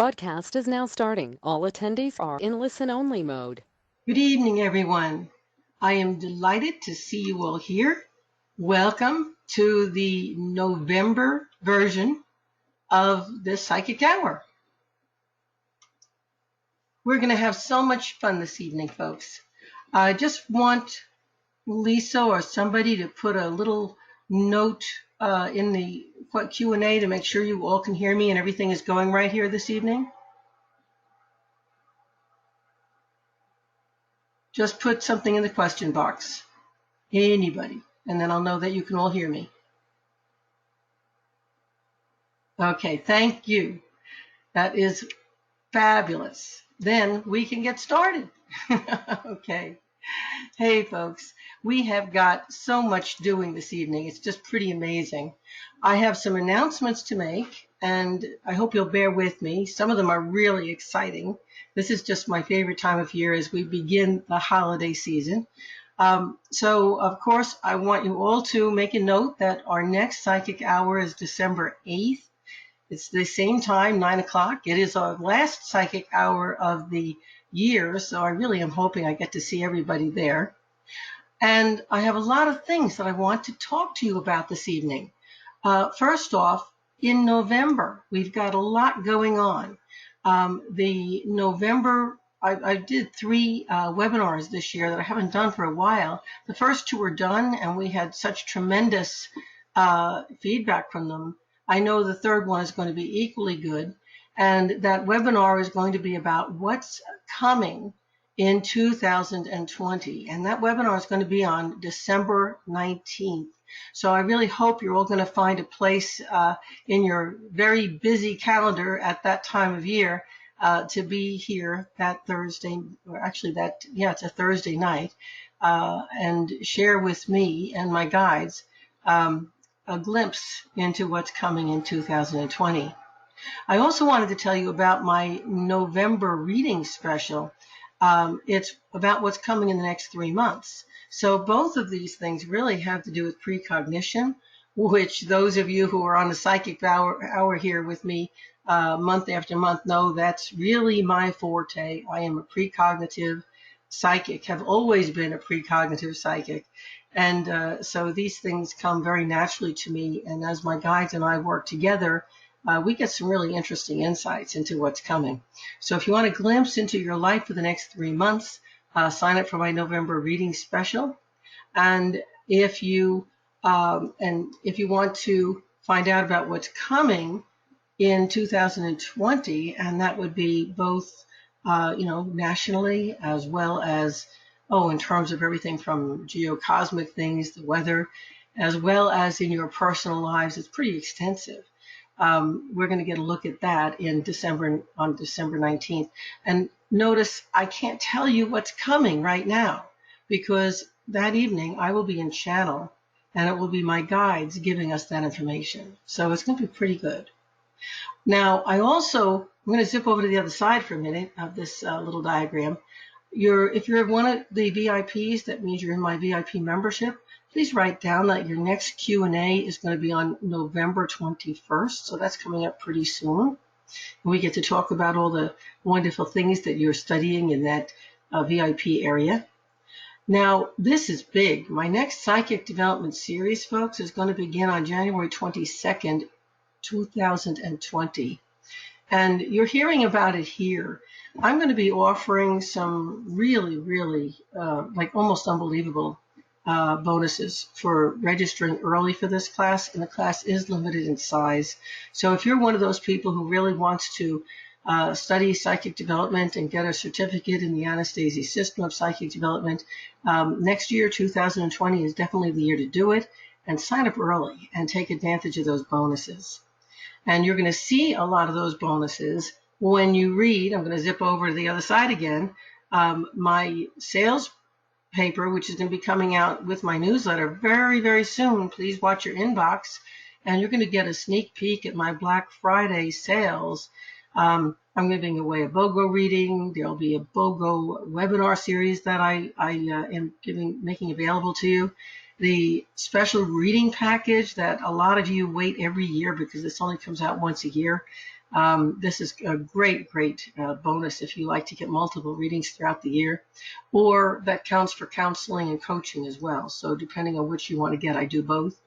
broadcast is now starting. All attendees are in listen-only mode. Good evening, everyone. I am delighted to see you all here. Welcome to the November version of the Psychic Hour. We're going to have so much fun this evening, folks. I just want Lisa or somebody to put a little note in the Q&A to make sure you all can hear me and everything is going right here this evening. Just put something in the question box. Anybody. And then I'll know that you can all hear me. Okay, thank you. That is fabulous. Then we can get started. Okay. Hey, folks, we have got so much doing this evening. It's just pretty amazing. I have some announcements to make, and I hope you'll bear with me. Some of them are really exciting. This is just my favorite time of year as we begin the holiday season. So, of course, I want you all to make a note that our next Psychic Hour is December 8th. It's the same time, 9 o'clock. It is our last Psychic Hour of the year, so I really am hoping I get to see everybody there. And I have a lot of things that I want to talk to you about this evening. First off, in November, we've got a lot going on. I did 3 webinars this year that I haven't done for a while. The first 2 were done, and we had such tremendous feedback from them. I know the third one is going to be equally good, and that webinar is going to be about what's coming in 2020, and that webinar is going to be on December 19th. So I really hope you're all going to find a place in your very busy calendar at that time of year to be here that Thursday, or actually it's a Thursday night, and share with me and my guides a glimpse into what's coming in 2020. I also wanted to tell you about my November reading special. It's about what's coming in the next 3 months. So both of these things really have to do with precognition, which those of you who are on the Psychic Hour here with me month after month know that's really my forte. I am a precognitive psychic, have always been a precognitive psychic. And so these things come very naturally to me. And as my guides and I work together, we get some really interesting insights into what's coming. So if you want a glimpse into your life for the next 3 months, sign up for my November reading special. And if you want to find out about what's coming in 2020, and that would be both nationally as well as in terms of everything from geocosmic things, the weather, as well as in your personal lives, it's pretty extensive. We're going to get a look at that on December 19th. And notice I can't tell you what's coming right now because that evening I will be in channel and it will be my guides giving us that information. So it's going to be pretty good. Now, I'm going to zip over to the other side for a minute of this little diagram. If you're one of the VIPs, that means you're in my VIP membership. Please write down that your next Q&A is going to be on November 21st, so that's coming up pretty soon. And we get to talk about all the wonderful things that you're studying in that VIP area. Now, this is big. My next Psychic Development Series, folks, is going to begin on January 22nd, 2020. And you're hearing about it here. I'm going to be offering some really, really, almost unbelievable bonuses for registering early for this class, and the class is limited in size. So if you're one of those people who really wants to study psychic development and get a certificate in the Anastasi system of psychic development, next year, 2020, is definitely the year to do it, and sign up early and take advantage of those bonuses. And you're going to see a lot of those bonuses when you read. I'm going to zip over to the other side again. My sales paper, which is going to be coming out with my newsletter very, very soon. Please watch your inbox, and you're going to get a sneak peek at my Black Friday sales. I'm giving away a BOGO reading. There'll be a BOGO webinar series that I am making available to you. The special reading package that a lot of you wait every year because this only comes out once a year. This is a great, great bonus if you like to get multiple readings throughout the year, or that counts for counseling and coaching as well. So depending on which you want to get, I do both.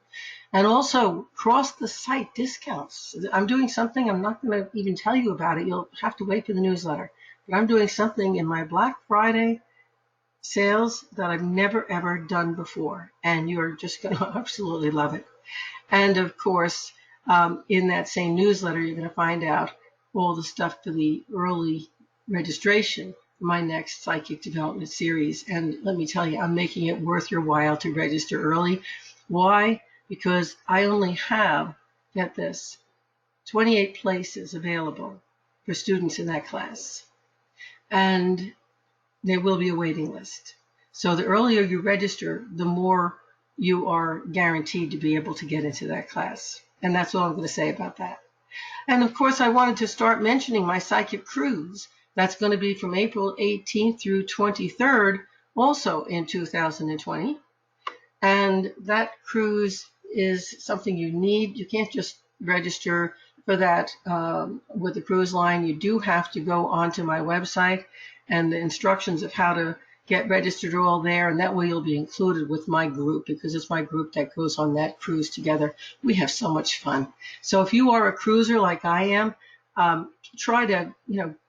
And also cross the site discounts. I'm doing something, I'm not going to even tell you about it. You'll have to wait for the newsletter. But I'm doing something in my Black Friday sales that I've never ever done before. And you're just going to absolutely love it. And of course, in that same newsletter, you're going to find out all the stuff for the early registration for my next psychic development series. And let me tell you, I'm making it worth your while to register early. Why? Because I only have, get this, 28 places available for students in that class. And there will be a waiting list. So the earlier you register, the more you are guaranteed to be able to get into that class. And that's all I'm going to say about that. And of course, I wanted to start mentioning my psychic cruise. That's going to be from April 18th through 23rd, also in 2020. And that cruise is something you need. You can't just register for that with the cruise line. You do have to go onto my website, and the instructions of how to get registered are all there, and that way you'll be included with my group, because it's my group that goes on that cruise together. We have so much fun. So if you are a cruiser like I am, try to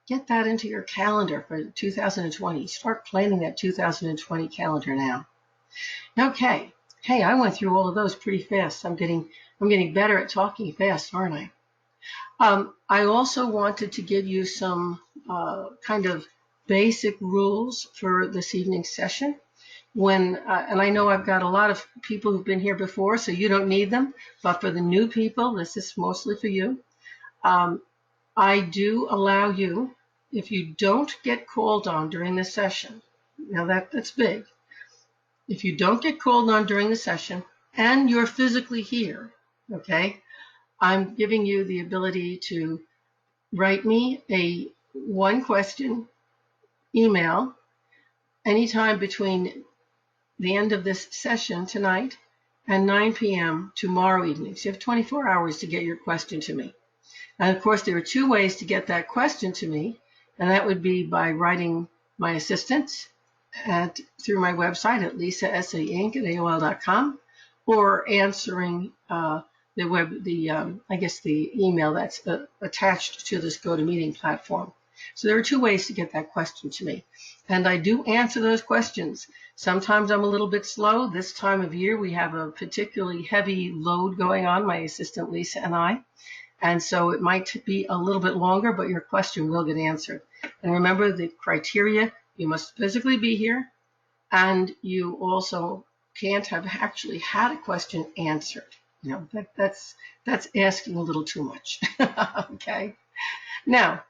get that into your calendar for 2020. Start planning that 2020 calendar now. Okay. Hey, I went through all of those pretty fast. I'm getting better at talking fast, aren't I? I also wanted to give you some kind of basic rules for this evening's session. And I know I've got a lot of people who've been here before, so you don't need them. But for the new people, this is mostly for you. I do allow you, if you don't get called on during the session, now that's big. If you don't get called on during the session and you're physically here, okay, I'm giving you the ability to write me a one question email anytime between the end of this session tonight and 9 p.m. tomorrow evening. So you have 24 hours to get your question to me. And of course, there are two ways to get that question to me, and that would be by writing my assistant through my website at lisasainc@aol.com, or answering the email that's attached to this GoToMeeting platform. So there are two ways to get that question to me, and I do answer those questions. Sometimes I'm a little bit slow. This time of year we have a particularly heavy load going on, my assistant Lisa and I, and so it might be a little bit longer, but your question will get answered. And remember the criteria: you must physically be here, and you also can't have actually had a question answered. That's asking a little too much. Okay. Now,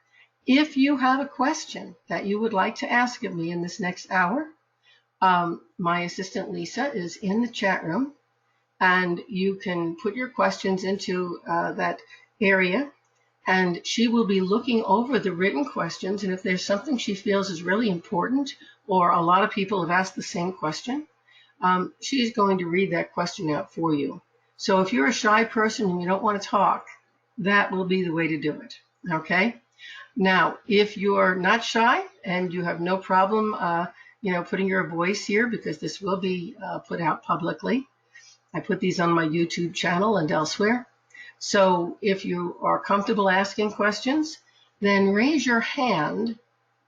if you have a question that you would like to ask of me in this next hour, my assistant Lisa is in the chat room, and you can put your questions into that area, and she will be looking over the written questions. And if there's something she feels is really important, or a lot of people have asked the same question, she's going to read that question out for you. So if you're a shy person and you don't want to talk, that will be the way to do it. Okay? Now, if you're not shy and you have no problem, putting your voice here, because this will be put out publicly. I put these on my YouTube channel and elsewhere. So if you are comfortable asking questions, then raise your hand,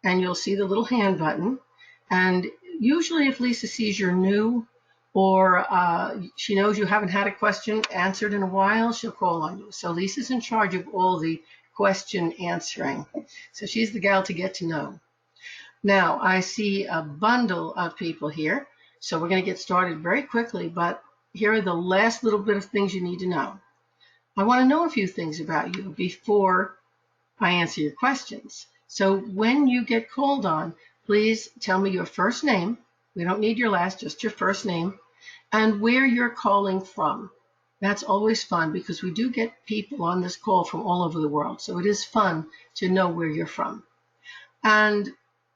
and you'll see the little hand button. And usually if Lisa sees you're new, or she knows you haven't had a question answered in a while, she'll call on you. So Lisa's in charge of all the question answering. So she's the gal to get to know. Now, I see a bundle of people here, so we're going to get started very quickly, but here are the last little bit of things you need to know. I want to know a few things about you before I answer your questions. So when you get called on, please tell me your first name. We don't need your last, just your first name, and where you're calling from. That's always fun, because we do get people on this call from all over the world, so it is fun to know where you're from. And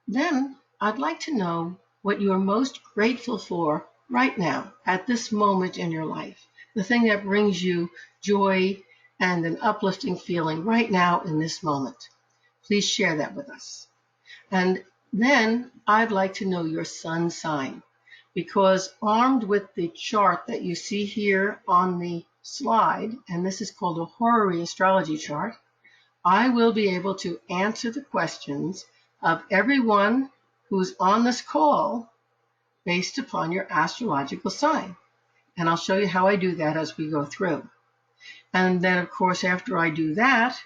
then I'd like to know what you are most grateful for right now, at this moment in your life, the thing that brings you joy and an uplifting feeling right now in this moment. Please share that with us. And then I'd like to know your sun sign, because armed with the chart that you see here on the slide, and this is called a horary astrology chart, I will be able to answer the questions of everyone who's on this call based upon your astrological sign. And I'll show you how I do that as we go through. And then, of course, after I do that,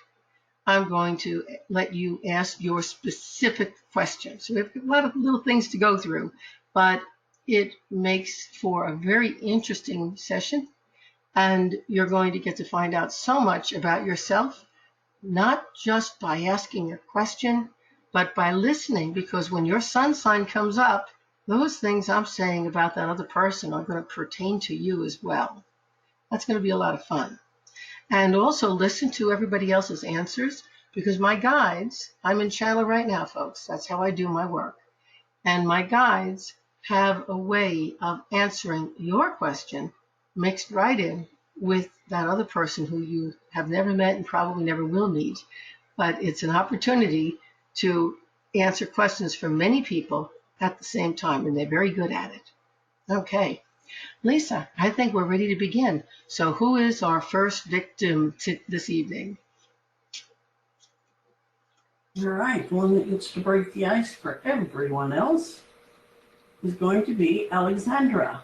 I'm going to let you ask your specific questions. So we have a lot of little things to go through, but it makes for a very interesting session. And you're going to get to find out so much about yourself, not just by asking a question, but by listening, because when your sun sign comes up, those things I'm saying about that other person are going to pertain to you as well. That's going to be a lot of fun. And also listen to everybody else's answers, because my guides, I'm in channel right now, folks. That's how I do my work. And my guides have a way of answering your question mixed right in with that other person who you have never met and probably never will meet. But it's an opportunity to answer questions from many people at the same time, and they're very good at it. Okay. Lisa, I think we're ready to begin. So who is our first victim this evening? All right, one that gets to break the ice for everyone else is going to be Alexandra.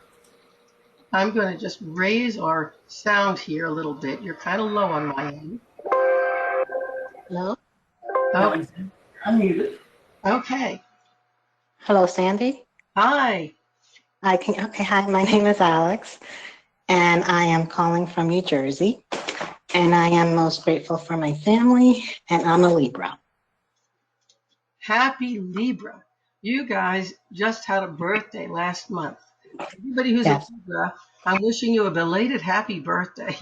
I'm going to just raise our sound here a little bit. You're kind of low on my end. Hello? Oh, Alexandra, unmuted. okay. Hello, Sandy. Hi. Okay, hi, my name is Alex, and I am calling from New Jersey, and I am most grateful for my family, and I'm a Libra. Happy Libra. You guys just had a birthday last month. Everybody who's Yes. a Libra, I'm wishing you a belated happy birthday.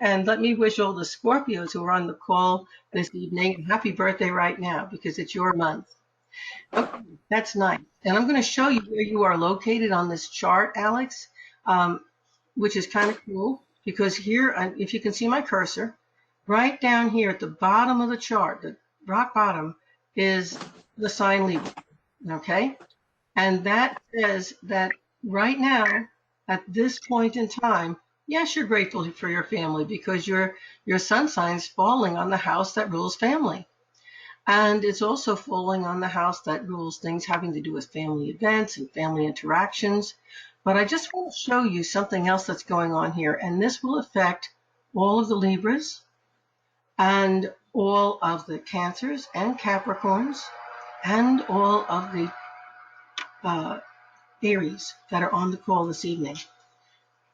And let me wish all the Scorpios who are on the call this evening a happy birthday right now, because it's your month. Okay, that's nice. And I'm going to show you where you are located on this chart, Alex, which is kind of cool, because here, if you can see my cursor, right down here at the bottom of the chart, the rock bottom, is the sign Libra, okay? And that says that right now, at this point in time, yes, you're grateful for your family, because your sun sign's falling on the house that rules family. And it's also falling on the house that rules things having to do with family events and family interactions. But I just want to show you something else that's going on here. And this will affect all of the Libras and all of the Cancers and Capricorns and all of the Aries that are on the call this evening.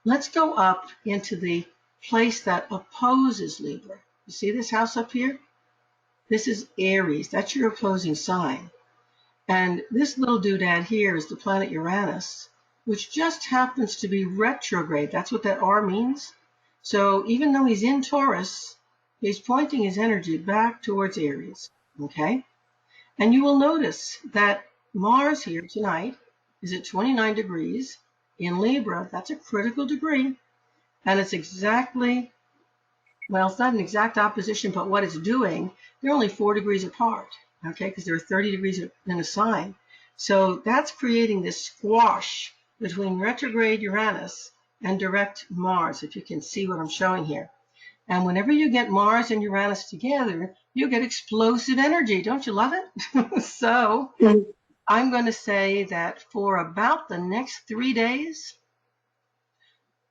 Let's go up into the place that opposes Libra. You see this house up here? This is Aries. That's your opposing sign. And this little doodad here is the planet Uranus, which just happens to be retrograde. That's what that R means. So even though he's in Taurus, he's pointing his energy back towards Aries. Okay? And you will notice that Mars here tonight is at 29 degrees. In Libra, that's a critical degree. And it's exactly, well, it's not an exact opposition, but what it's doing, they're only 4 degrees apart, okay, because they're 30 degrees in a sign. So that's creating this squash between retrograde Uranus and direct Mars, if you can see what I'm showing here. And whenever you get Mars and Uranus together, you get explosive energy. Don't you love it? So I'm going to say that for about the next 3 days,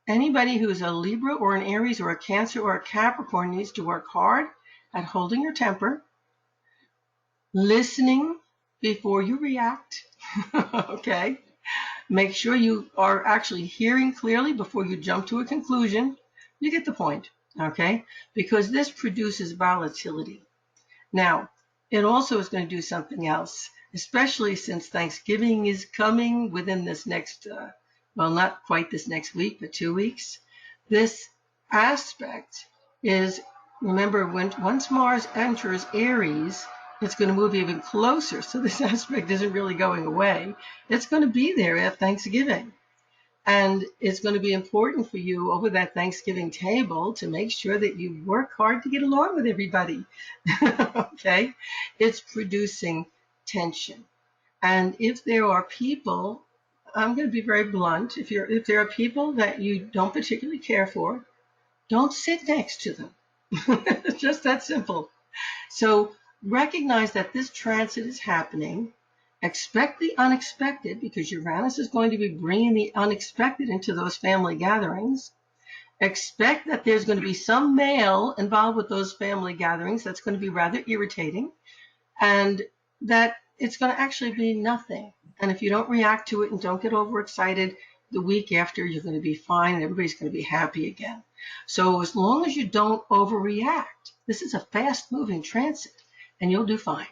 anybody who's a Libra or an Aries or a Cancer or a Capricorn needs to work hard at holding your temper, listening before you react, okay? Make sure you are actually hearing clearly before you jump to a conclusion. You get the point, okay? Because this produces volatility. Now, it also is going to do something else, especially since Thanksgiving is coming within this next, well, not quite this next week, but 2 weeks. This aspect is, remember, once Mars enters Aries, it's going to move even closer. So this aspect isn't really going away. It's going to be there at Thanksgiving. And it's going to be important for you over that Thanksgiving table to make sure that you work hard to get along with everybody. Okay? It's producing tension. And if there are people, I'm going to be very blunt, if there are people that you don't particularly care for, don't sit next to them. It's just that simple. So recognize that this transit is happening. Expect the unexpected, because Uranus is going to be bringing the unexpected into those family gatherings. Expect that there's going to be some male involved with those family gatherings that's going to be rather irritating, and that it's going to actually be nothing. And if you don't react to it and don't get overexcited, the week after you're going to be fine and everybody's going to be happy again. So as long as you don't overreact, this is a fast moving transit and you'll do fine.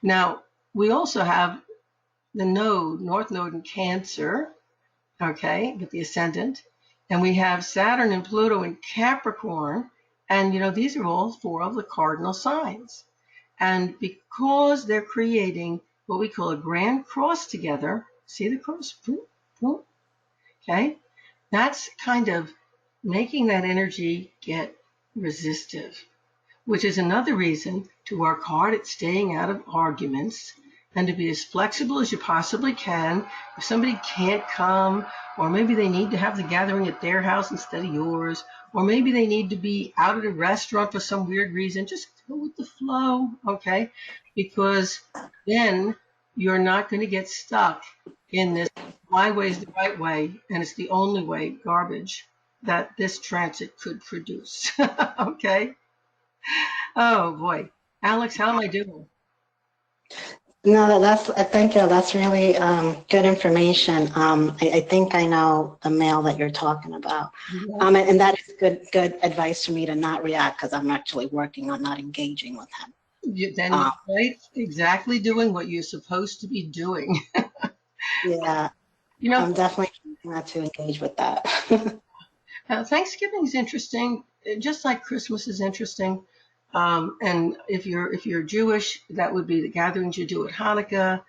Now, we also have the node, North Node in Cancer, okay, with the ascendant. And we have Saturn and Pluto in Capricorn. And, these are all four of the cardinal signs. And because they're creating what we call a grand cross together, see the cross? Okay? That's kind of making that energy get resistive, which is another reason to work hard at staying out of arguments and to be as flexible as you possibly can. If somebody can't come, or maybe they need to have the gathering at their house instead of yours, or maybe they need to be out at a restaurant for some weird reason, just go with the flow, okay? Because then you're not going to get stuck in this my way is the right way and it's the only way garbage that this transit could produce. Okay? Oh boy. Alex, how am I doing? No, thank you. That's really good information. I think I know the male that you're talking about. And that is good advice for me to not react, because I'm actually working on not engaging with him. Then you're right, exactly doing what you're supposed to be doing. Yeah, I'm definitely trying not to engage with that. Thanksgiving is interesting, just like Christmas is interesting. And if you're Jewish, that would be the gatherings you do at Hanukkah,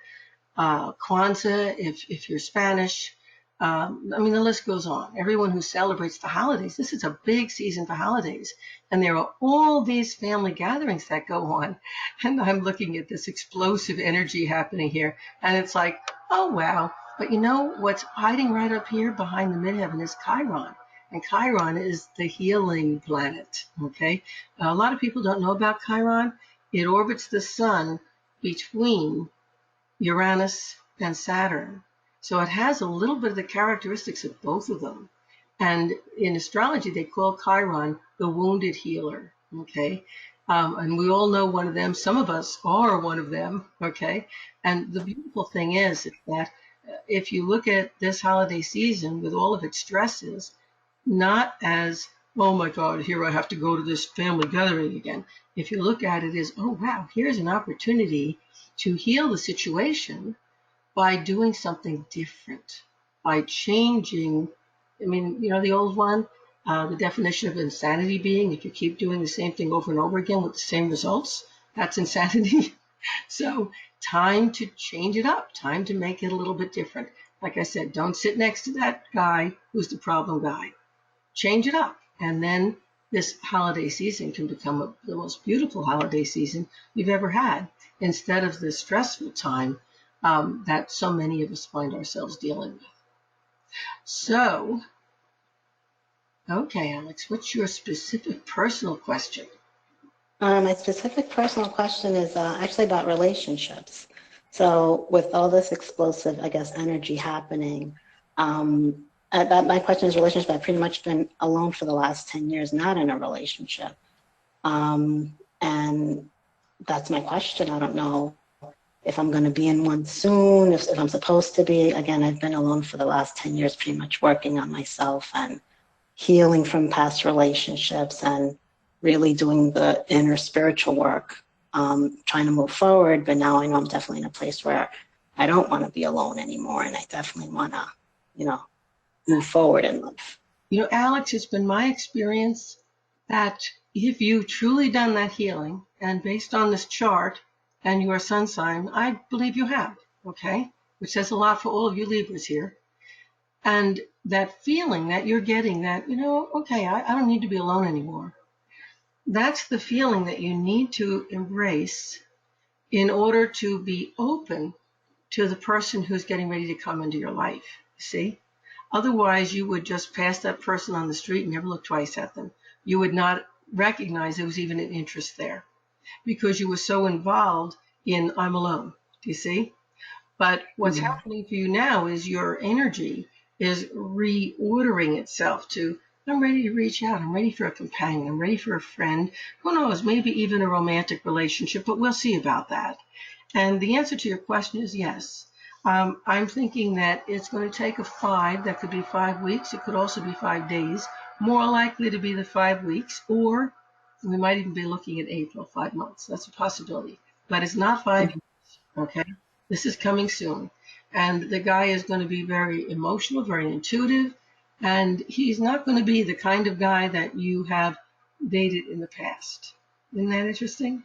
Kwanzaa, if you're Spanish. I mean, the list goes on. Everyone who celebrates the holidays, this is a big season for holidays. And there are all these family gatherings that go on. And I'm looking at this explosive energy happening here. And it's like, oh, wow. But what's hiding right up here behind the midheaven is Chiron. And Chiron is the healing planet, okay? A lot of people don't know about Chiron. It orbits the sun between Uranus and Saturn. So it has a little bit of the characteristics of both of them. And in astrology, they call Chiron the wounded healer, okay? And we all know one of them. Some of us are one of them, okay? And the beautiful thing is that if you look at this holiday season with all of its stresses, not as, oh my God, here I have to go to this family gathering again. If you look at it as, oh wow, here's an opportunity to heal the situation by doing something different, by changing. I mean, the old one, the definition of insanity being if you keep doing the same thing over and over again with the same results, that's insanity. So time to change it up, time to make it a little bit different. Like I said, don't sit next to that guy who's the problem guy. Change it up. And then this holiday season can become the most beautiful holiday season you've ever had, instead of the stressful time that so many of us find ourselves dealing with. So, okay, Alex, what's your specific personal question? My specific personal question is actually about relationships. So with all this explosive, I guess, energy happening, my question is relationship. I've pretty much been alone for the last 10 years, not in a relationship. And that's my question. I don't know if I'm going to be in one soon, if I'm supposed to be. Again, I've been alone for the last 10 years, pretty much working on myself and healing from past relationships and really doing the inner spiritual work, trying to move forward. But now I know I'm definitely in a place where I don't want to be alone anymore. And I definitely want to, move forward in life. Alex, it's been my experience that if you've truly done that healing, and based on this chart and your sun sign, I believe you have, okay? Which says a lot for all of you Libras here. And that feeling that you're getting, that, okay, I don't need to be alone anymore. That's the feeling that you need to embrace in order to be open to the person who's getting ready to come into your life. See? Otherwise, you would just pass that person on the street and never look twice at them. You would not recognize there was even an interest there because you were so involved in I'm alone. Do you see? But what's happening for you now is your energy is reordering itself to, I'm ready to reach out. I'm ready for a companion. I'm ready for a friend. Who knows, maybe even a romantic relationship, but we'll see about that. And the answer to your question is yes. I'm thinking that it's going to take a 5. That could be 5 weeks. It could also be 5 days. More likely to be the 5 weeks, or we might even be looking at April, 5 months. That's a possibility. But it's not 5 years, okay? This is coming soon. And the guy is going to be very emotional, very intuitive, and he's not going to be the kind of guy that you have dated in the past. Isn't that interesting?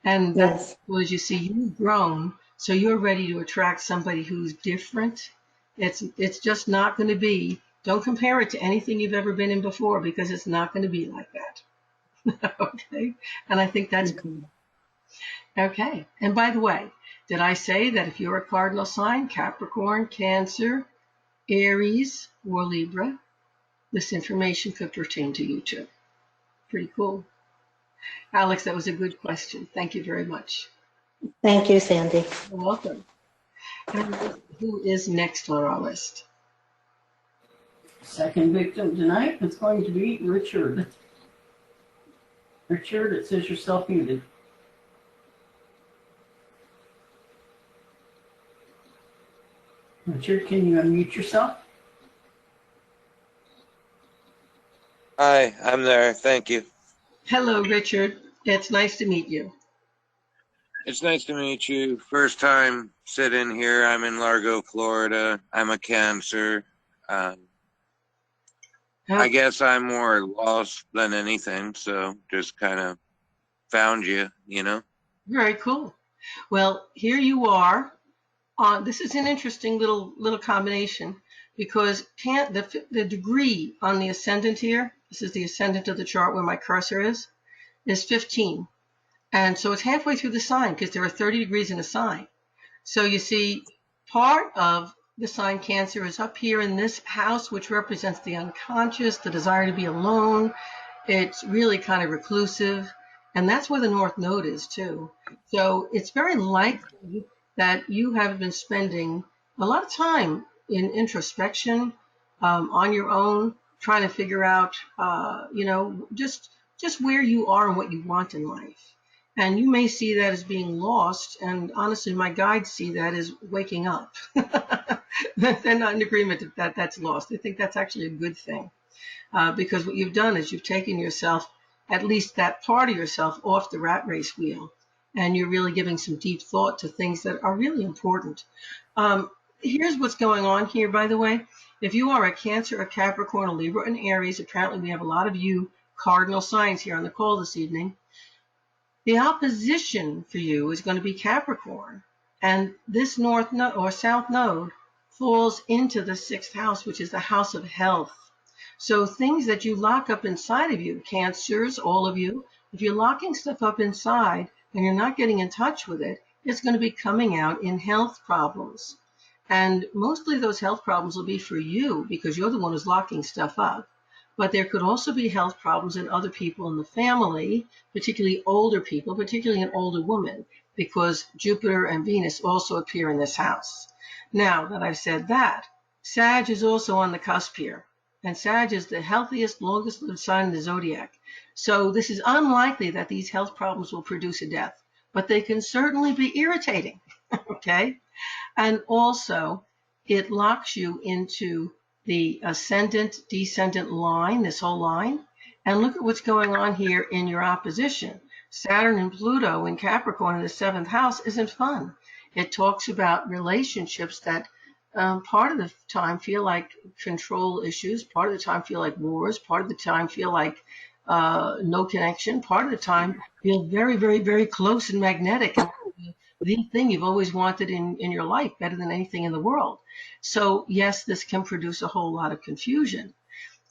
And that's Yes. because you see you've grown, so you're ready to attract somebody who's different. It's just not going to be, don't compare it to anything you've ever been in before because it's not going to be like that. Okay? And I think that's Okay. okay. And by the way, did I say that if you're a cardinal sign, Capricorn, Cancer, Aries, or Libra, this information could pertain to you too? Pretty cool. Alex, that was a good question. Thank you very much. Thank you, Sandy. You're welcome. And who is next on our list? Second victim tonight is going to be Richard. Richard, it says you're self-muted. Richard, can you unmute yourself? Hi, I'm there. Thank you. Hello, Richard. It's nice to meet you. It's nice to meet you. First time sitting here. I'm in Largo, Florida. I'm a Cancer. I guess I'm more lost than anything, so just kind of found you, you know? Very cool. Well, here you are. This is an interesting little combination because the degree on the ascendant here, this is the ascendant of the chart where my cursor is 15. And so it's halfway through the sign because there are 30 degrees in a sign. So you see, part of the sign Cancer is up here in this house, which represents the unconscious, the desire to be alone. It's really kind of reclusive. And that's where the North Node is, too. So it's very likely that you have been spending a lot of time in introspection, on your own, trying to figure out, just where you are and what you want in life. And you may see that as being lost, and honestly, my guides see that as waking up. They're not in agreement that that's lost. They think that's actually a good thing, because what you've done is you've taken yourself, at least that part of yourself, off the rat race wheel, and you're really giving some deep thought to things that are really important. Here's what's going on here, by the way. If you are a Cancer, a Capricorn, a Libra, and Aries, apparently we have a lot of you cardinal signs here on the call this evening. The opposition for you is going to be Capricorn, and this North Node or South Node falls into the 6th house, which is the house of health. So things that you lock up inside of you, Cancers, all of you, if you're locking stuff up inside and you're not getting in touch with it, it's going to be coming out in health problems. And mostly those health problems will be for you because you're the one who's locking stuff up. But there could also be health problems in other people in the family, particularly older people, particularly an older woman, because Jupiter and Venus also appear in this house. Now that I've said that, Sag is also on the cusp here. And Sag is the healthiest, longest lived sign in the zodiac. So this is unlikely that these health problems will produce a death, but they can certainly be irritating, okay? And also, it locks you into the ascendant, descendant line, this whole line. And look at what's going on here in your opposition. Saturn and Pluto in Capricorn in the 7th house isn't fun. It talks about relationships that part of the time feel like control issues, part of the time feel like wars, part of the time feel like no connection, part of the time feel very, very, very close and magnetic. And the thing you've always wanted in your life, better than anything in the world. So yes, this can produce a whole lot of confusion.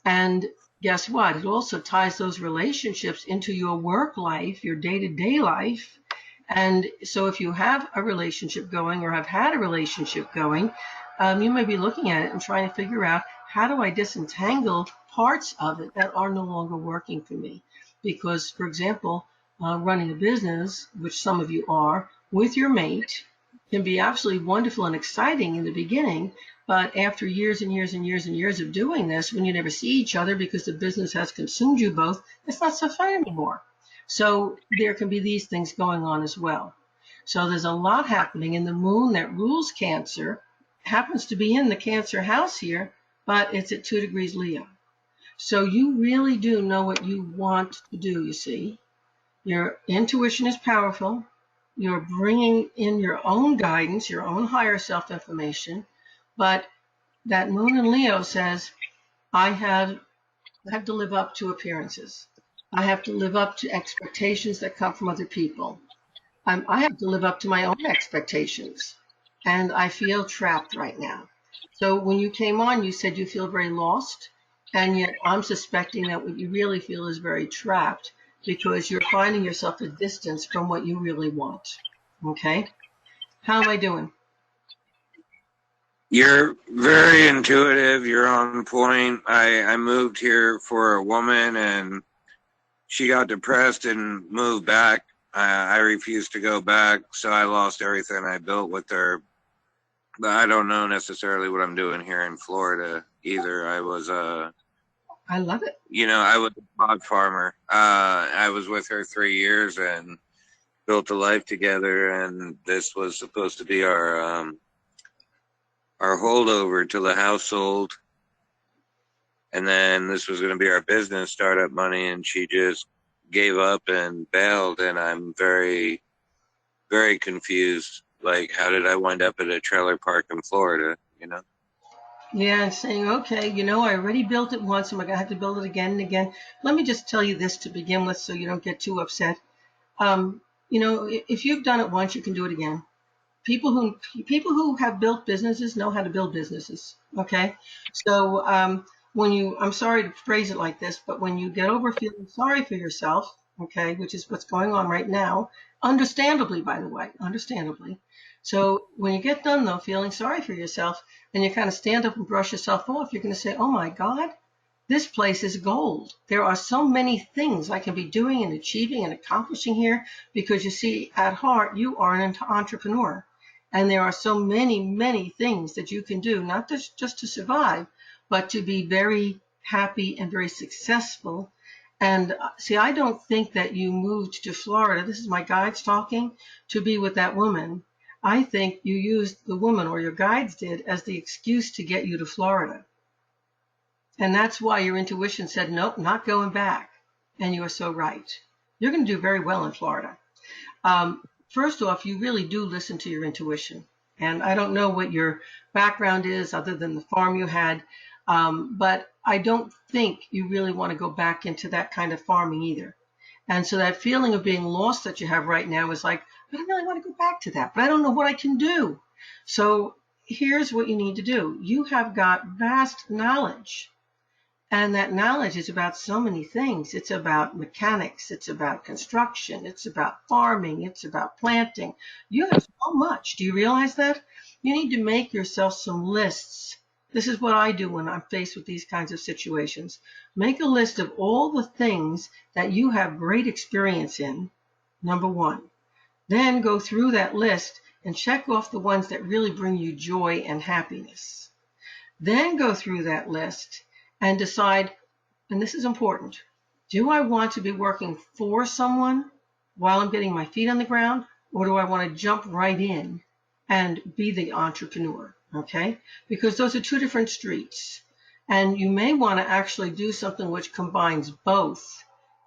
And guess what? It also ties those relationships into your work life, your day-to-day life. And so if you have a relationship going or have had a relationship going, you may be looking at it and trying to figure out, how do I disentangle parts of it that are no longer working for me? Because, for example, running a business, which some of you are, with your mate can be absolutely wonderful and exciting in the beginning, but after years and years and years and years of doing this, when you never see each other because the business has consumed you both, it's not so fun anymore. So there can be these things going on as well. So there's a lot happening, and the moon that rules Cancer happens to be in the Cancer house here, but it's at 2 degrees Leo. So you really do know what you want to do, you see. Your intuition is powerful. You're bringing in your own guidance, your own higher self information, but that moon in Leo says, I have to live up to appearances. I have to live up to expectations that come from other people. I have to live up to my own expectations. And I feel trapped right now. So when you came on, you said you feel very lost. And yet I'm suspecting that what you really feel is very trapped, because you're finding yourself a distance from what you really want. Okay? How am I doing? You're very intuitive. You're on point. I moved here for a woman, and she got depressed and moved back. I refused to go back, so I lost everything I built with her. But I don't know necessarily what I'm doing here in Florida either. I was I love it. I was a hog farmer. I was with her 3 years and built a life together, and this was supposed to be our holdover till the house sold. And then this was going to be our business startup money, and she just gave up and bailed. And I'm very, very confused. Like, how did I wind up at a trailer park in Florida, Yeah, and saying, okay, I already built it once. Am I going to have to build it again and again? Let me just tell you this to begin with, so you don't get too upset. If you've done it once, you can do it again. People who have built businesses know how to build businesses. Okay, so I'm sorry to phrase it like this, but when you get over feeling sorry for yourself, okay, which is what's going on right now, understandably, by the way, understandably. So when you get done though feeling sorry for yourself, and you kind of stand up and brush yourself off, you're going to say, oh my God, this place is gold. There are so many things I can be doing and achieving and accomplishing here, because you see, at heart, you are an entrepreneur. And there are so many, many things that you can do, not just to survive, but to be very happy and very successful. And see, I don't think that you moved to Florida, this is my guides talking, to be with that woman. I think you used the woman, or your guides did, as the excuse to get you to Florida. And that's why your intuition said, nope, not going back. And you are so right. You're going to do very well in Florida. First off, you really do listen to your intuition. And I don't know what your background is other than the farm you had, but I don't think you really want to go back into that kind of farming either. And so that feeling of being lost that you have right now is like, I don't really want to go back to that, but I don't know what I can do. So here's what you need to do. You have got vast knowledge. And that knowledge is about so many things. It's about mechanics. It's about construction. It's about farming. It's about planting. You have so much. Do you realize that? You need to make yourself some lists. This is what I do when I'm faced with these kinds of situations. Make a list of all the things that you have great experience in, number one. Then go through that list and check off the ones that really bring you joy and happiness. Then go through that list and decide, and this is important, do I want to be working for someone while I'm getting my feet on the ground, or do I want to jump right in and be the entrepreneur, okay? Because those are two different streets. And you may want to actually do something which combines both,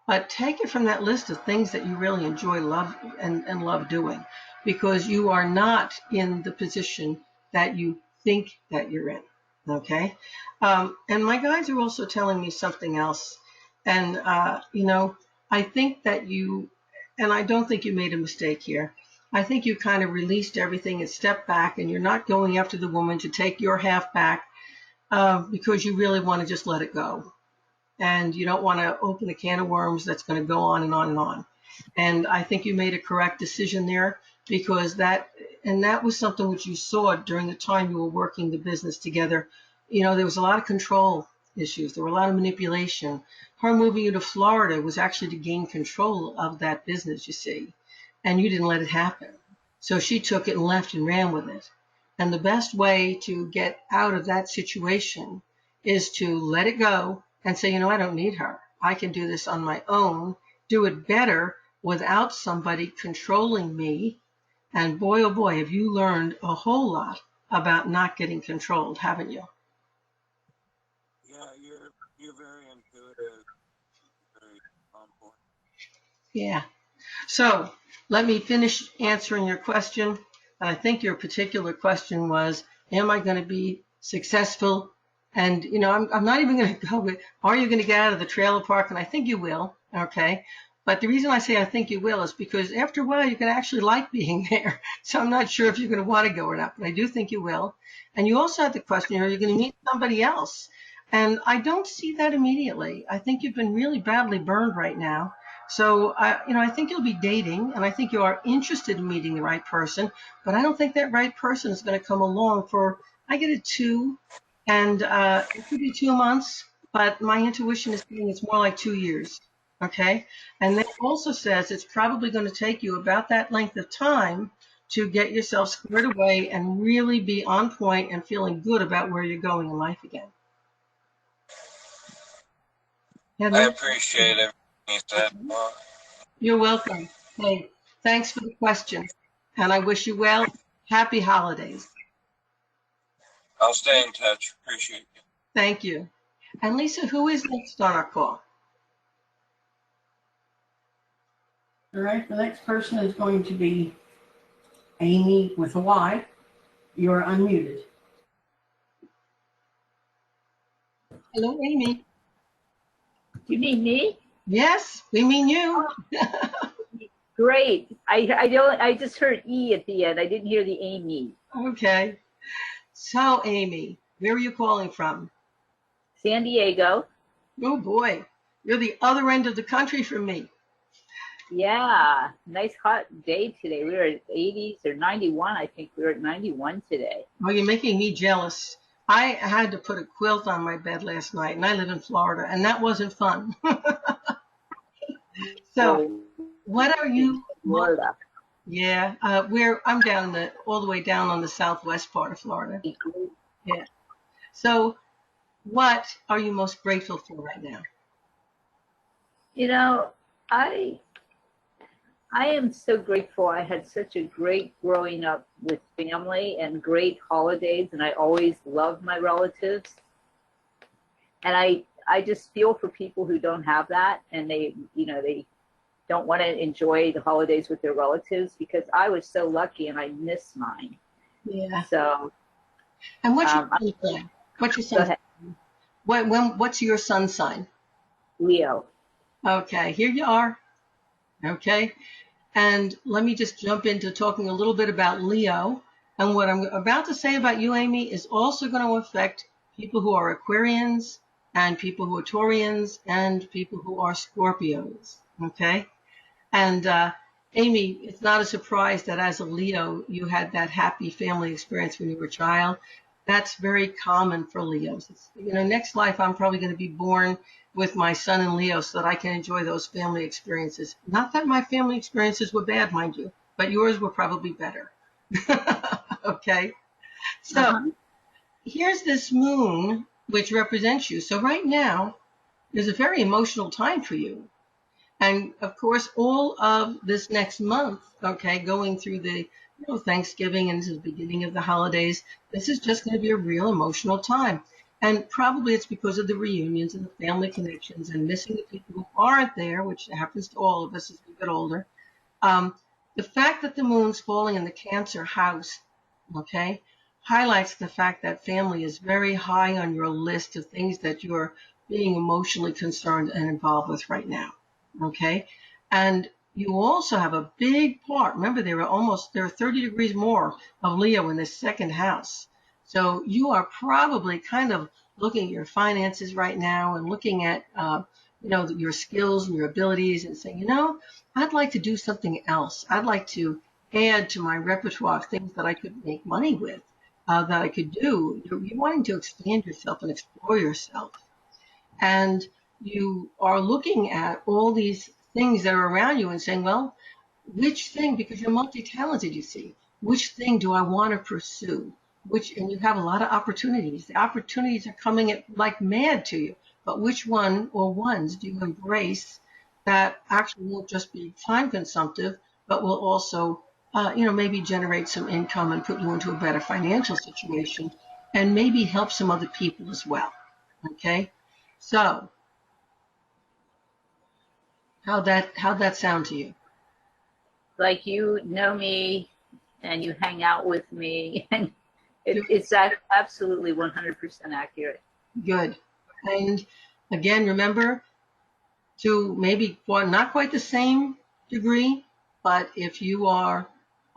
but take it from that list of things that you really enjoy, love, and love doing, because you are not in the position that you think that you're in. Okay. And my guides are also telling me something else. And, I think that and I don't think you made a mistake here. I think you kind of released everything and stepped back, and you're not going after the woman to take your half back because you really want to just let it go. And you don't want to open a can of worms that's going to go on and on and on. And I think you made a correct decision there, because that was something which you saw during the time you were working the business together. You know, there was a lot of control issues. There were a lot of manipulation. Her moving you to Florida was actually to gain control of that business, you see, and you didn't let it happen. So she took it and left and ran with it. And the best way to get out of that situation is to let it go and say, you know, I don't need her. I can do this on my own, do it better without somebody controlling me. And boy, oh boy, have you learned a whole lot about not getting controlled, haven't you? Yeah, you're very intuitive, very on point. Yeah. So let me finish answering your question. I think your particular question was, am I going to be successful? And, you know, I'm not even going to go with, are you going to get out of the trailer park? And I think you will. Okay. But the reason I say I think you will is because after a while, you're going to actually like being there. So I'm not sure if you're going to want to go or not, but I do think you will. And you also had the question, are you going to meet somebody else? And I don't see that immediately. I think you've been really badly burned right now. So, I think you'll be dating, and I think you are interested in meeting the right person, but I don't think that right person is going to come along for, I get it 2, and it could be 2 months, but my intuition is saying it's more like 2 years, okay? And that also says it's probably going to take you about that length of time to get yourself squared away and really be on point and feeling good about where you're going in life again. I appreciate everything you said. You're welcome. Hey, thanks for the question. And I wish you well. Happy holidays. I'll stay in touch. Appreciate you. Thank you. And Lisa, who is next on our call? All right, the next person is going to be Amy with a Y. You're unmuted. Hello, Amy. You mean me? Yes, we mean you. Great. I just heard E at the end. I didn't hear the Amy. Okay. So, Amy, where are you calling from? San Diego. Oh, boy. You're the other end of the country from me. Yeah. Nice hot day today. We were at 80s or 91. I think we were at 91 today. Oh, you're making me jealous. I had to put a quilt on my bed last night, and I live in Florida, and that wasn't fun. So, what are you? Florida. Yeah, I'm down all the way down on the southwest part of Florida. Yeah. So, what are you most grateful for right now? You know, I am so grateful. I had such a great growing up with family and great holidays, and I always loved my relatives. And I just feel for people who don't have that, and they don't want to enjoy the holidays with their relatives, because I was so lucky and I miss mine. Yeah. So. And what's your son sign? What's your son? What's your son's sign? Leo. Okay, here you are. Okay. And let me just jump into talking a little bit about Leo. And what I'm about to say about you, Amy, is also going to affect people who are Aquarians and people who are Taurians and people who are Scorpios. Okay. And Amy, it's not a surprise that as a Leo, you had that happy family experience when you were a child. That's very common for Leos. Next life, I'm probably going to be born with my son in Leo so that I can enjoy those family experiences. Not that my family experiences were bad, mind you, but yours were probably better. Okay. So here's this moon, which represents you. So right now, there's a very emotional time for you. And of course, all of this next month, okay, going through the Thanksgiving and the beginning of the holidays, this is just going to be a real emotional time. And probably it's because of the reunions and the family connections and missing the people who aren't there, which happens to all of us as we get older. The fact that the moon's falling in the Cancer house, okay, highlights the fact that family is very high on your list of things that you're being emotionally concerned and involved with right now. Okay. And You also have a big part. Remember, there are 30 degrees more of Leo in this second house. So you are probably kind of looking at your finances right now and looking at, your skills and your abilities and saying, I'd like to do something else. I'd like to add to my repertoire things that I could make money with, that I could do. You're wanting to expand yourself and explore yourself. And you are looking at all these things that are around you and saying, well, which thing, because you're multi-talented, you see, which thing do I want to pursue? And you have a lot of opportunities. The opportunities are coming at like mad to you, but which one or ones do you embrace that actually won't just be time consumptive, but will also, maybe generate some income and put you into a better financial situation and maybe help some other people as well. Okay. So how'd that sound to you? Like, you know me and you hang out with me, and it's absolutely 100% accurate. Good. And again, remember to maybe not quite the same degree, but if you are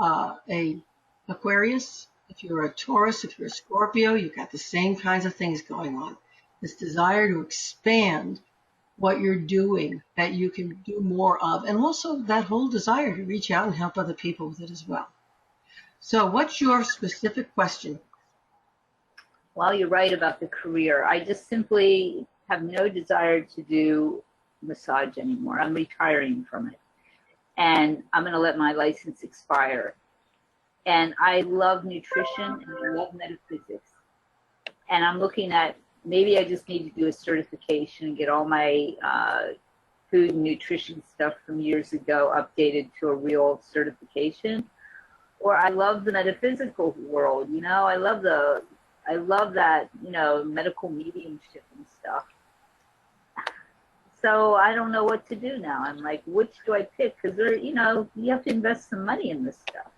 a Aquarius, if you're a Taurus, if you're a Scorpio, you've got the same kinds of things going on. This desire to expand what you're doing that you can do more of, and also that whole desire to reach out and help other people with it as well. So what's your specific question? Well, you're right about the career. I just simply have no desire to do massage anymore. I'm retiring from it. And I'm going to let my license expire. And I love nutrition and I love metaphysics. And I'm looking at, maybe I just need to do a certification and get all my food and nutrition stuff from years ago updated to a real certification. Or I love the metaphysical world, I love that, medical mediumship and stuff. So I don't know what to do now. I'm like, which do I pick? Because you have to invest some money in this stuff.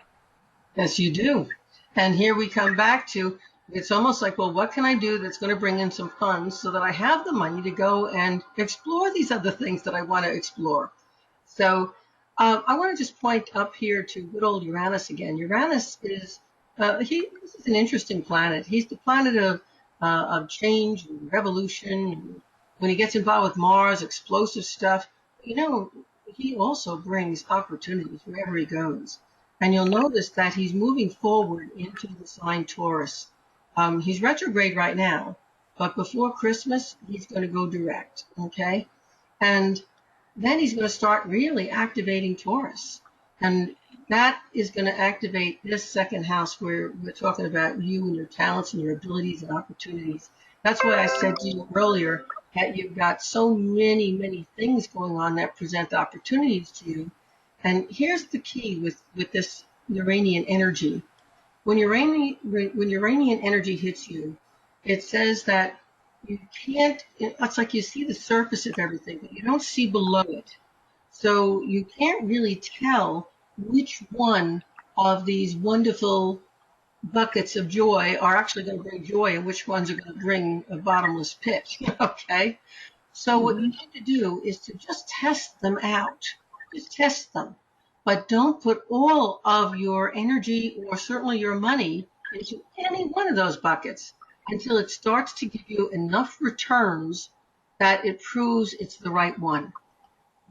Yes, you do. And here we come back to, it's almost like, well, what can I do that's going to bring in some funds so that I have the money to go and explore these other things that I want to explore? So I want to just point up here to good old Uranus again. Uranus is, this is an interesting planet. He's the planet of change and revolution. When he gets involved with Mars, explosive stuff, he also brings opportunities wherever he goes. And you'll notice that he's moving forward into the sign Taurus. He's retrograde right now, but before Christmas, he's going to go direct, okay? And then he's going to start really activating Taurus. And that is going to activate this second house where we're talking about you and your talents and your abilities and opportunities. That's why I said to you earlier that you've got so many, many things going on that present opportunities to you. And here's the key with this Uranian energy. When Uranian energy hits you, it says that you can't, it's like you see the surface of everything, but you don't see below it. So you can't really tell which one of these wonderful buckets of joy are actually going to bring joy and which ones are going to bring a bottomless pit, okay? So what you need to do is to just test them out. Just test them. But don't put all of your energy or certainly your money into any one of those buckets until it starts to give you enough returns that it proves it's the right one.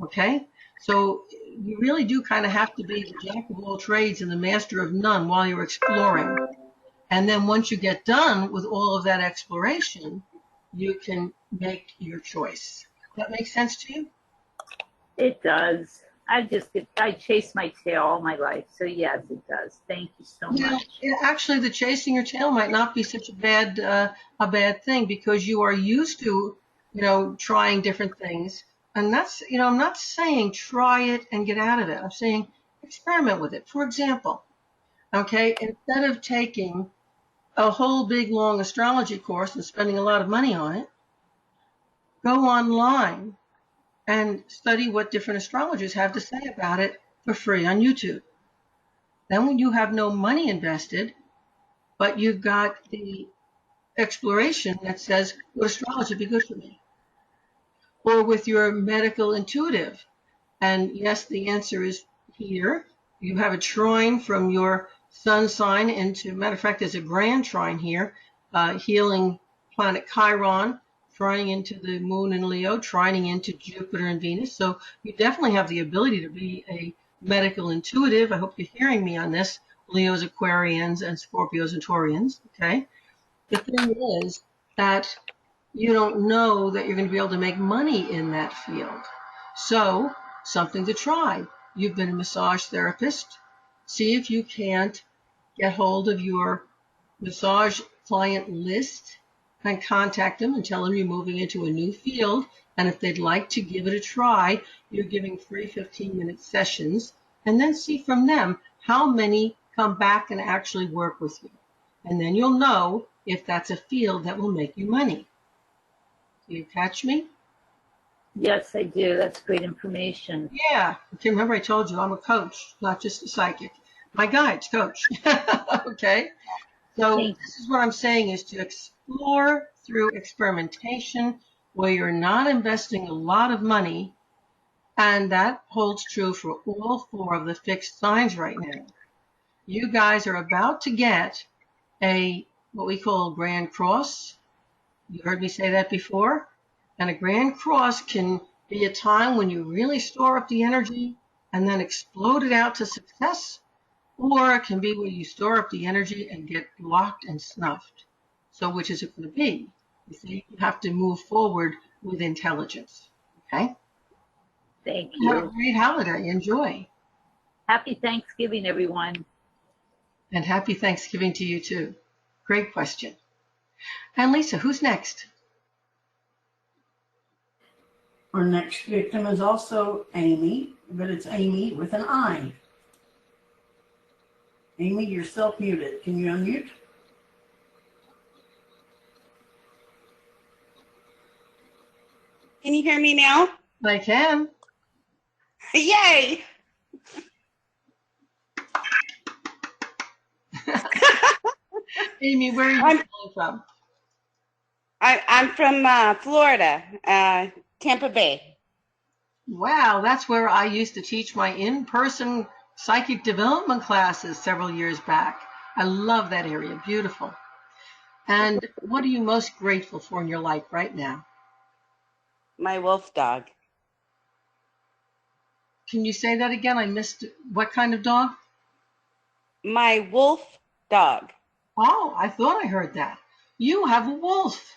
Okay? So you really do kind of have to be the jack of all trades and the master of none while you're exploring. And then once you get done with all of that exploration, you can make your choice. Does that make sense to you? It does. I chase my tail all my life. So yes, it does. Thank you so much. Yeah, actually, the chasing your tail might not be such a bad thing because you are used to, trying different things. And that's, I'm not saying try it and get out of it. I'm saying experiment with it. For example, okay, instead of taking a whole big long astrology course and spending a lot of money on it, go online and study what different astrologers have to say about it for free on YouTube. Then when you have no money invested, but you've got the exploration that says, would astrology be good for me? Or with your medical intuitive, And yes, the answer is here. You have a trine from your sun sign into, matter of fact, there's a grand trine here, healing planet Chiron, trining into the moon in Leo, trining into Jupiter and Venus. So you definitely have the ability to be a medical intuitive. I hope you're hearing me on this, Leos, Aquarians, and Scorpios and Taurians, okay? The thing is that you don't know that you're going to be able to make money in that field. So, something to try. You've been a massage therapist. See if you can't get hold of your massage client list and contact them and tell them you're moving into a new field. And if they'd like to give it a try, you're giving free 15-minute sessions. And then see from them how many come back and actually work with you. And then you'll know if that's a field that will make you money. Do you catch me? Yes, I do. That's great information. Yeah. Okay, remember I told you I'm a coach, not just a psychic. My guide's coach. Okay? So this is what I'm saying is to explore through experimentation where you're not investing a lot of money, and that holds true for all 4 of the fixed signs right now. You guys are about to get a what we call a Grand Cross. You heard me say that before. And a Grand Cross can be a time when you really store up the energy and then explode it out to success, or it can be where you store up the energy and get blocked and snuffed. So which is it going to be? You see, you have to move forward with intelligence. Okay? Thank Have a you. great holiday. Enjoy. Happy Thanksgiving, everyone. And happy Thanksgiving to you too. Great question. And Lisa, who's next? Our next victim is also Amy, but it's Amy with an I. Amy, you're self-muted. Can you unmute? Can you hear me now? I can. Yay! Amy, where are you calling from? I'm from Florida, Tampa Bay. Wow, that's where I used to teach my in-person psychic development classes several years back. I love that area. Beautiful. And what are you most grateful for in your life right now? My wolf dog. Can you say that again? I missed it. What kind of dog? My wolf dog. Oh, I thought I heard that. You have a wolf.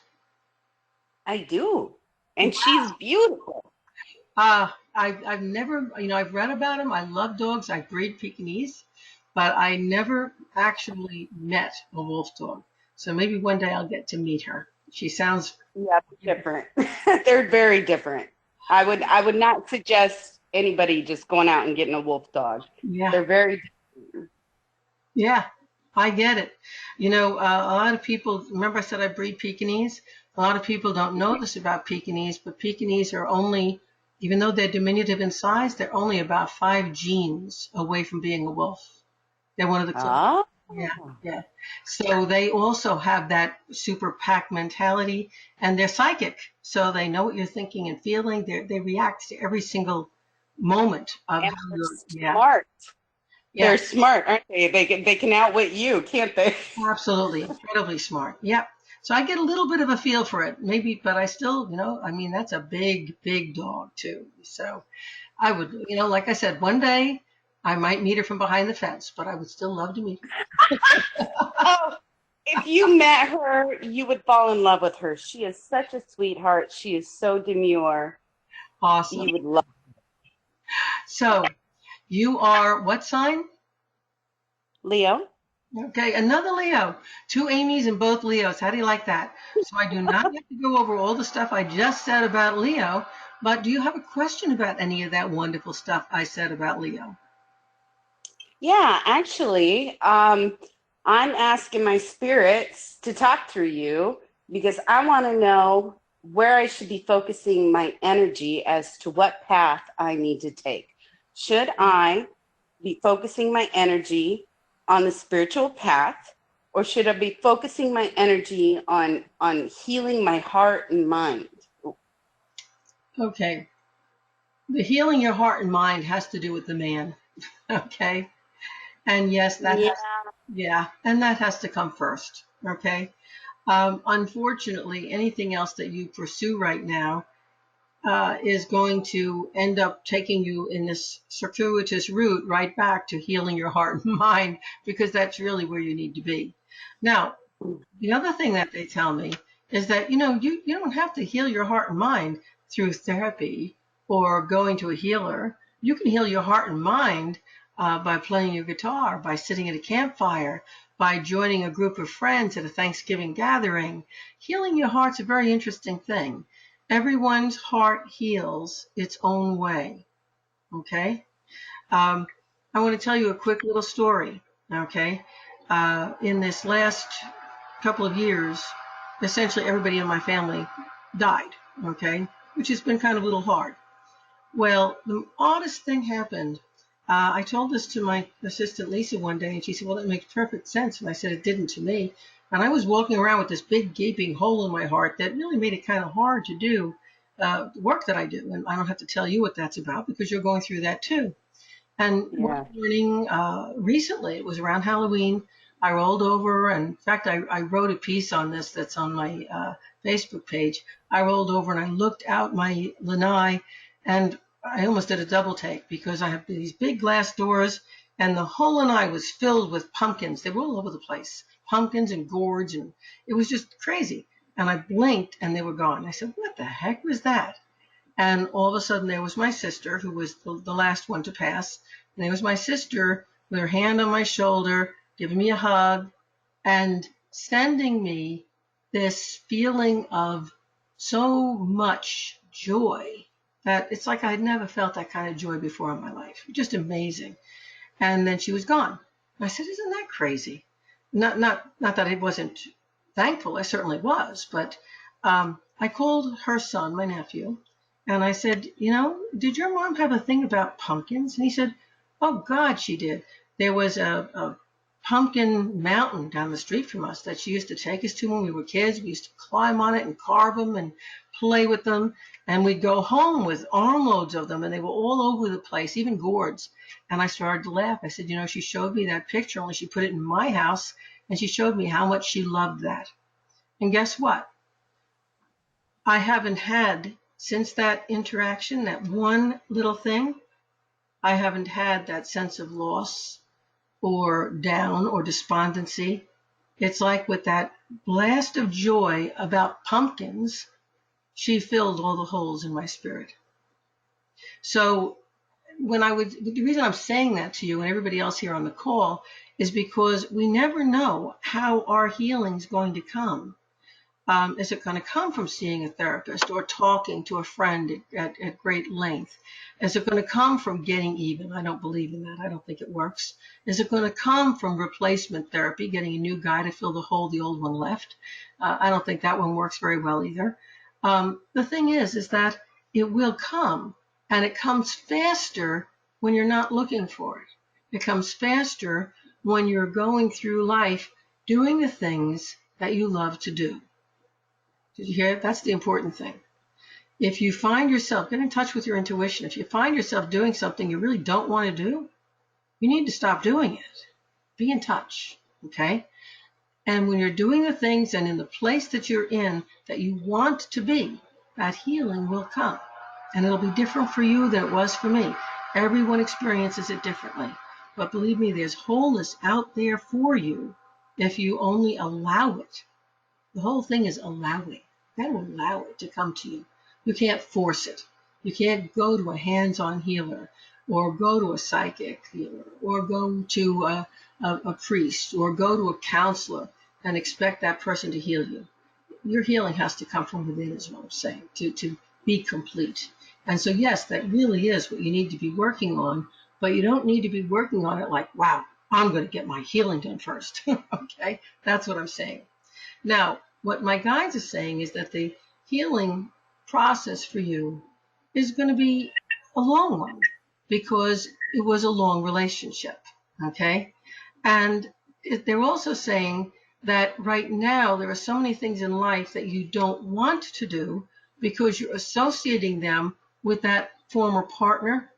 I do. And she's beautiful. I've never, I've read about them. I love dogs. I breed Pekingese, but I never actually met a wolf dog. So maybe one day I'll get to meet her. She sounds Different. They're very different. I would not suggest anybody just going out and getting a wolf dog. Yeah. They're very Yeah, I get it. A lot of people, remember I said I breed Pekingese? A lot of people don't know this about Pekingese, but Pekingese are only, even though they're diminutive in size, they're only about 5 genes away from being a wolf. They're one of the closest. Yeah. So they also have that super pack mentality, and they're psychic. So they know what you're thinking and feeling. They react to every single moment of how you're smart. Yeah. They're smart, aren't they? They can outwit you, can't they? Absolutely. Incredibly smart. Yep. So I get a little bit of a feel for it, maybe, but I still, that's a big, big dog too. So I would, like I said, one day I might meet her from behind the fence, but I would still love to meet her. Oh, if you met her, you would fall in love with her. She is such a sweetheart. She is so demure. Awesome. You would love her. So you are what sign? Leo. Okay, another Leo. 2 Amy's and both Leos. How do you like that? So I do not have to go over all the stuff I just said about Leo, but do you have a question about any of that wonderful stuff I said about Leo? Yeah, actually, I'm asking my spirits to talk through you because I want to know where I should be focusing my energy as to what path I need to take. Should I be focusing my energy on the spiritual path, or should I be focusing my energy on healing my heart and mind? Okay. The healing your heart and mind has to do with the man. Okay. And yes, Yeah. and that has to come first. Okay. Unfortunately, anything else that you pursue right now is going to end up taking you in this circuitous route right back to healing your heart and mind, because that's really where you need to be. Now, the other thing that they tell me is that, you don't have to heal your heart and mind through therapy or going to a healer. You can heal your heart and mind by playing your guitar, by sitting at a campfire, by joining a group of friends at a Thanksgiving gathering. Healing your heart's a very interesting thing. Everyone's heart heals its own way. Okay? I want to tell you a quick little story. Okay? In this last couple of years, essentially everybody in my family died, okay, which has been kind of a little hard. Well, the oddest thing happened. I told this to my assistant Lisa one day, and she said, well, that makes perfect sense. And I said, it didn't to me. And I was walking around with this big gaping hole in my heart that really made it kind of hard to do the work that I do. And I don't have to tell you what that's about, because you're going through that too. And Yeah. one morning, recently, it was around Halloween, I rolled over, and in fact, I wrote a piece on this that's on my Facebook page. I rolled over and I looked out my lanai, and I almost did a double take, because I have these big glass doors, and the whole lanai was filled with pumpkins. They were all over the place, pumpkins and gourds, and it was just crazy. And I blinked, and they were gone. I said, what the heck was that? And all of a sudden, there was my sister, who was the last one to pass. And there was my sister with her hand on my shoulder, giving me a hug, and sending me this feeling of so much joy that it's like I'd never felt that kind of joy before in my life. Just amazing. And then she was gone. I said, isn't that crazy? Not that I wasn't thankful. I certainly was. But I called her son, my nephew, and I said, did your mom have a thing about pumpkins? And he said, oh, God, she did. There was a pumpkin mountain down the street from us that she used to take us to when we were kids. We used to climb on it and carve them and play with them. And we'd go home with armloads of them, and they were all over the place, even gourds. And I started to laugh. I said, she showed me that picture, only she put it in my house, and she showed me how much she loved that. And guess what? I haven't had, since that interaction, that one little thing, I haven't had that sense of loss or down or despondency. It's like with that blast of joy about pumpkins, she filled all the holes in my spirit. So the reason I'm saying that to you and everybody else here on the call is because we never know how our healing's going to come. Is it going to come from seeing a therapist or talking to a friend at great length? Is it going to come from getting even? I don't believe in that. I don't think it works. Is it going to come from replacement therapy, getting a new guy to fill the hole the old one left? I don't think that one works very well either. The thing is that it will come, and it comes faster when you're not looking for it. It comes faster when you're going through life doing the things that you love to do. Did you hear it? That's the important thing. If you find yourself, get in touch with your intuition. If you find yourself doing something you really don't want to do, you need to stop doing it. Be in touch, okay? And when you're doing the things and in the place that you're in that you want to be, that healing will come. And it'll be different for you than it was for me. Everyone experiences it differently. But believe me, there's wholeness out there for you if you only allow it. The whole thing is allowing. You got to allow it to come to you. You can't force it. You can't go to a hands-on healer or go to a psychic healer or go to a priest or go to a counselor and expect that person to heal you. Your healing has to come from within, is what I'm saying, to be complete. And so, yes, that really is what you need to be working on, but you don't need to be working on it like, wow, I'm going to get my healing done first. Okay? That's what I'm saying. Now, what my guides are saying is that the healing process for you is going to be a long one because it was a long relationship, okay? And they're also saying that right now there are so many things in life that you don't want to do because you're associating them with that former partner.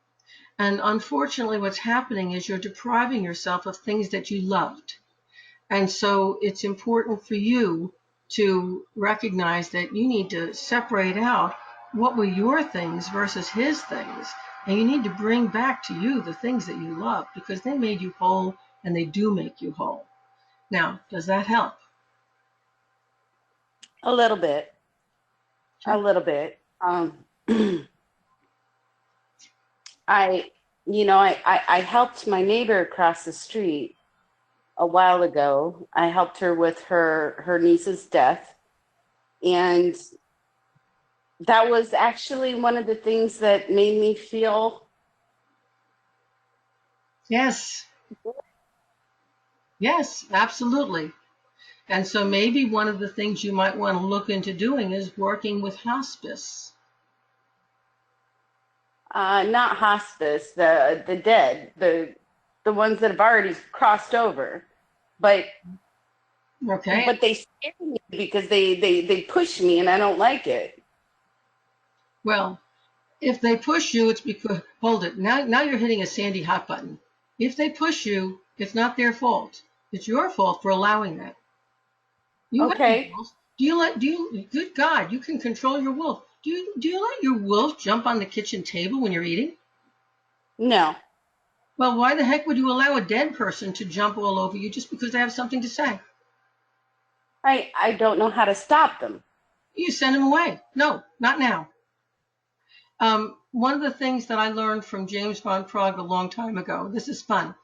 And unfortunately, what's happening is you're depriving yourself of things that you loved. And so it's important for you to recognize that you need to separate out what were your things versus his things. And you need to bring back to you the things that you love, because they made you whole, and they do make you whole. Now, does that help? A little bit. Sure. A little bit. I helped my neighbor across the street a while ago. I helped her with her niece's death. And that was actually one of the things that made me feel. Yes. Yes, absolutely. And so maybe one of the things you might want to look into doing is working with hospice. Not hospice, the dead, the ones that have already crossed over. But Okay. but they scare me because they push me and I don't like it. Well, if they push you, it's because, hold it. Now you're hitting a Sandy hot button. If they push you, it's not their fault. It's your fault for allowing that. You have Okay. wolves. Good God, you can control your wolf. Do you let your wolf jump on the kitchen table when you're eating? No. Well, why the heck would you allow a dead person to jump all over you just because they have something to say? I don't know how to stop them. You send them away. No, not now. One of the things that I learned from James Van Praagh a long time ago, this is fun.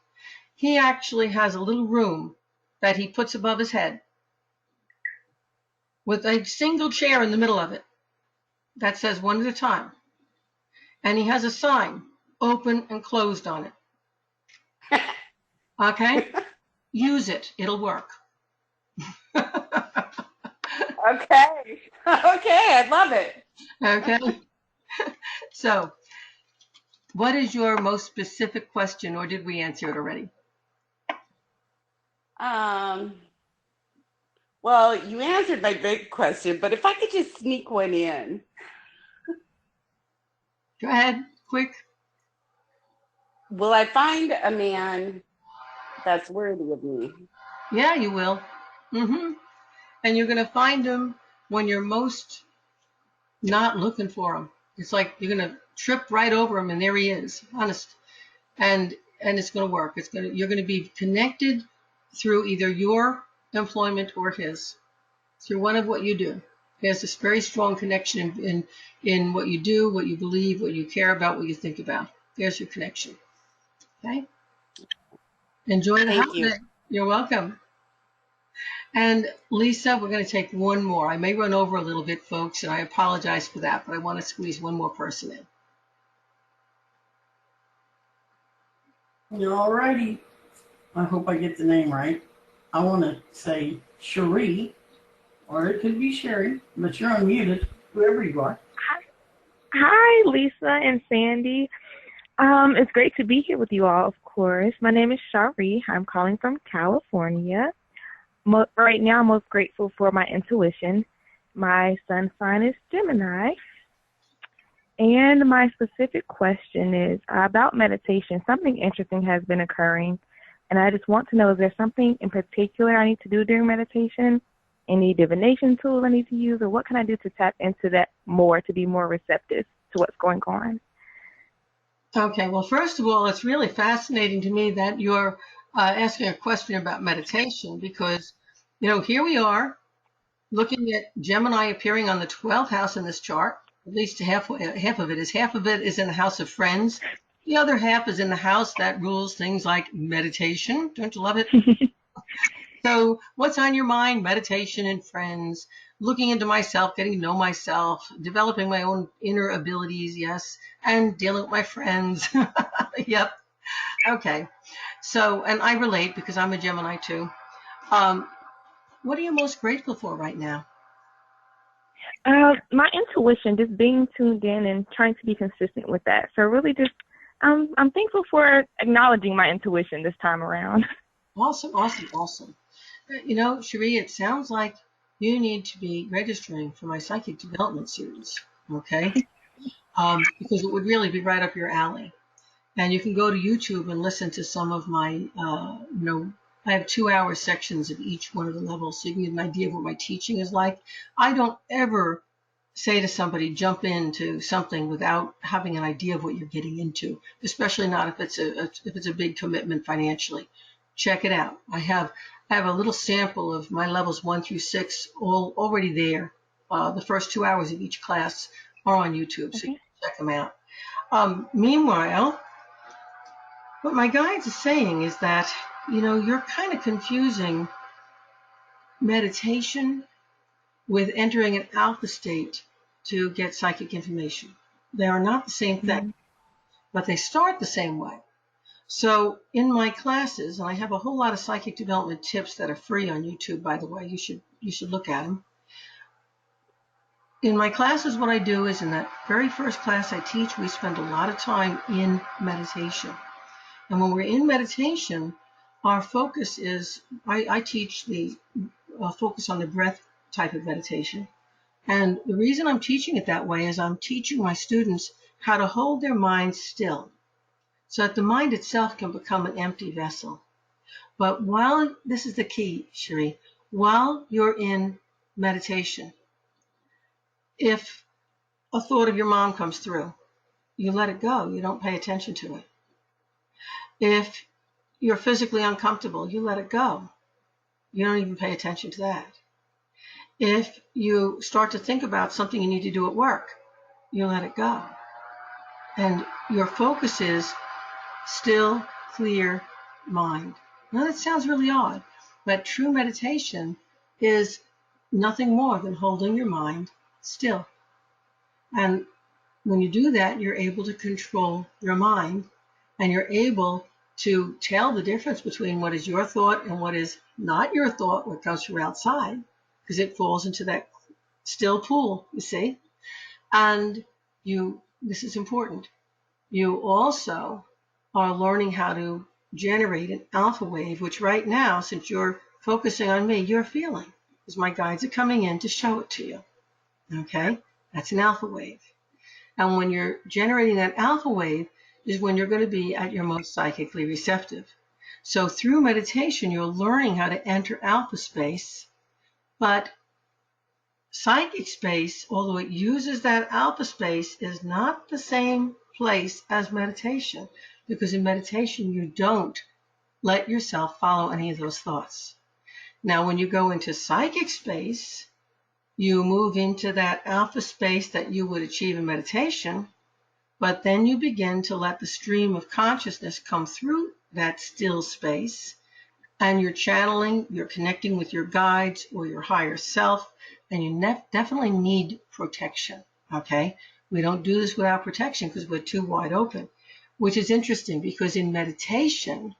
He actually has a little room that he puts above his head with a single chair in the middle of it that says one at a time. And he has a sign, open and closed, on it. Okay? Use it. It'll work. Okay. Okay, I love it. Okay? So, what is your most specific question, or did we answer it already? Well, you answered my big question, but if I could just sneak one in. Go ahead, quick. Will I find a man that's worthy of me? Yeah, you will. And you're going to find him when you're most not looking for him. It's like you're going to trip right over him, and there he is, honest. And it's going to work. You're going to be connected through either your employment or his, through one of what you do. There's this very strong connection in what you do, what you believe, what you care about, what you think about. There's your connection. Okay? Enjoy the Thank you. holiday. You're welcome. And Lisa, we're going to take one more. I may run over a little bit, folks, and I apologize for that, but I want to squeeze one more person in. All righty. I hope I get the name right. I want to say Cherie, or it could be Sherry, but you're unmuted, whoever you are. Hi, Lisa and Sandy. It's great to be here with you all, of course. My name is Shari. I'm calling from California. Right now, I'm most grateful for my intuition. My sun sign is Gemini. And my specific question is about meditation. Something interesting has been occurring, and I just want to know, is there something in particular I need to do during meditation? Any divination tools I need to use, or what can I do to tap into that more, to be more receptive to what's going on? Okay, well, first of all, it's really fascinating to me that you're asking a question about meditation, because, here we are looking at Gemini appearing on the 12th house in this chart. At least half of it is in the house of friends. The other half is in the house that rules things like meditation. Don't you love it? So what's on your mind? Meditation and friends, looking into myself, getting to know myself, developing my own inner abilities, yes, and dealing with my friends. Yep. Okay. So, and I relate because I'm a Gemini too. What are you most grateful for right now? My intuition, just being tuned in and trying to be consistent with that. So really just, I'm thankful for acknowledging my intuition this time around. Awesome, awesome, awesome. Cherie, it sounds like you need to be registering for my psychic development series. Okay. because it would really be right up your alley. And you can go to YouTube and listen to some of my, I have 2-hour sections of each one of the levels, so you can get an idea of what my teaching is like. I don't ever say to somebody, jump into something without having an idea of what you're getting into, especially not if it's a big commitment financially. Check it out. I have a little sample of my levels 1 through 6 all already there. The first 2 hours of each class are on YouTube, so you can check them out. Meanwhile, what my guides are saying is that, you're kind of confusing meditation with entering an alpha state to get psychic information. They are not the same thing, but they start the same way. So in my classes, and I have a whole lot of psychic development tips that are free on YouTube, by the way, you should look at them. In my classes, what I do is in that very first class I teach, we spend a lot of time in meditation. And when we're in meditation, our focus is, I teach the focus on the breath type of meditation. And the reason I'm teaching it that way is I'm teaching my students how to hold their mind still so that the mind itself can become an empty vessel. But this is the key, Cherie, while you're in meditation, if a thought of your mom comes through, you let it go. You don't pay attention to it. If you're physically uncomfortable, you let it go. You don't even pay attention to that. If you start to think about something you need to do at work, you let it go. And your focus is still, clear mind. Now that sounds really odd, but true meditation is nothing more than holding your mind still. And when you do that, you're able to control your mind, and you're able to tell the difference between what is your thought and what is not your thought, what comes from outside, because it falls into that still pool, you see. And this is important, you also are learning how to generate an alpha wave, which right now, since you're focusing on me, you're feeling, because my guides are coming in to show it to you. Okay? That's an alpha wave. And when you're generating that alpha wave is when you're going to be at your most psychically receptive. So through meditation, you're learning how to enter alpha space, but psychic space, although it uses that alpha space, is not the same place as meditation, because in meditation, you don't let yourself follow any of those thoughts. Now, when you go into psychic space, you move into that alpha space that you would achieve in meditation, but then you begin to let the stream of consciousness come through that still space, and you're channeling, you're connecting with your guides or your higher self, and you definitely need protection, okay? We don't do this without protection because we're too wide open, which is interesting because in meditation,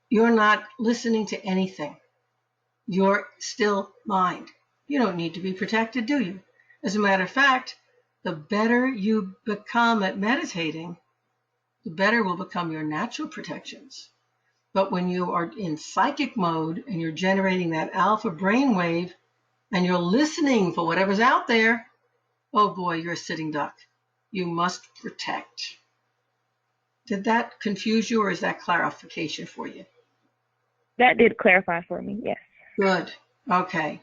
you're not listening to anything. You're still mind. You don't need to be protected, do you? As a matter of fact, the better you become at meditating, the better will become your natural protections. But when you are in psychic mode and you're generating that alpha brainwave and you're listening for whatever's out there, oh boy, you're a sitting duck. You must protect. Did that confuse you, or is that clarification for you? That did clarify for me, yes. Good. Okay.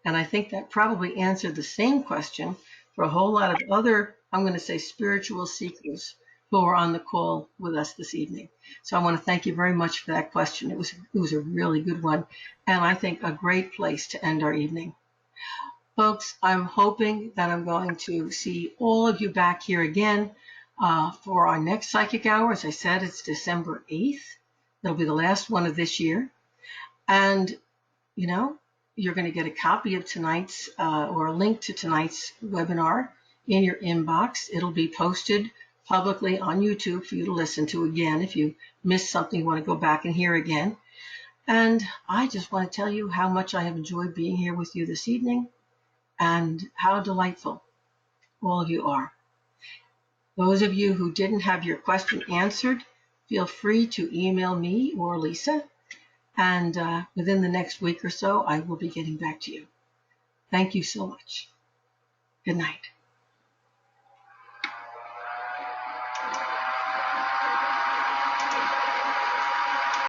And I think that probably answered the same question for a whole lot of other, I'm going to say, spiritual seekers who are on the call with us this evening. So I want to thank you very much for that question. It was a really good one, and I think a great place to end our evening. Folks, I'm hoping that I'm going to see all of you back here again for our next Psychic Hour. As I said, it's December 8th. It'll be the last one of this year. And, you're going to get a copy of tonight's or a link to tonight's webinar in your inbox. It'll be posted publicly on YouTube for you to listen to again. If you missed something, you want to go back and hear again. And I just want to tell you how much I have enjoyed being here with you this evening and how delightful all of you are. Those of you who didn't have your question answered, feel free to email me or Lisa. And within the next week or so, I will be getting back to you. Thank you so much. Good night.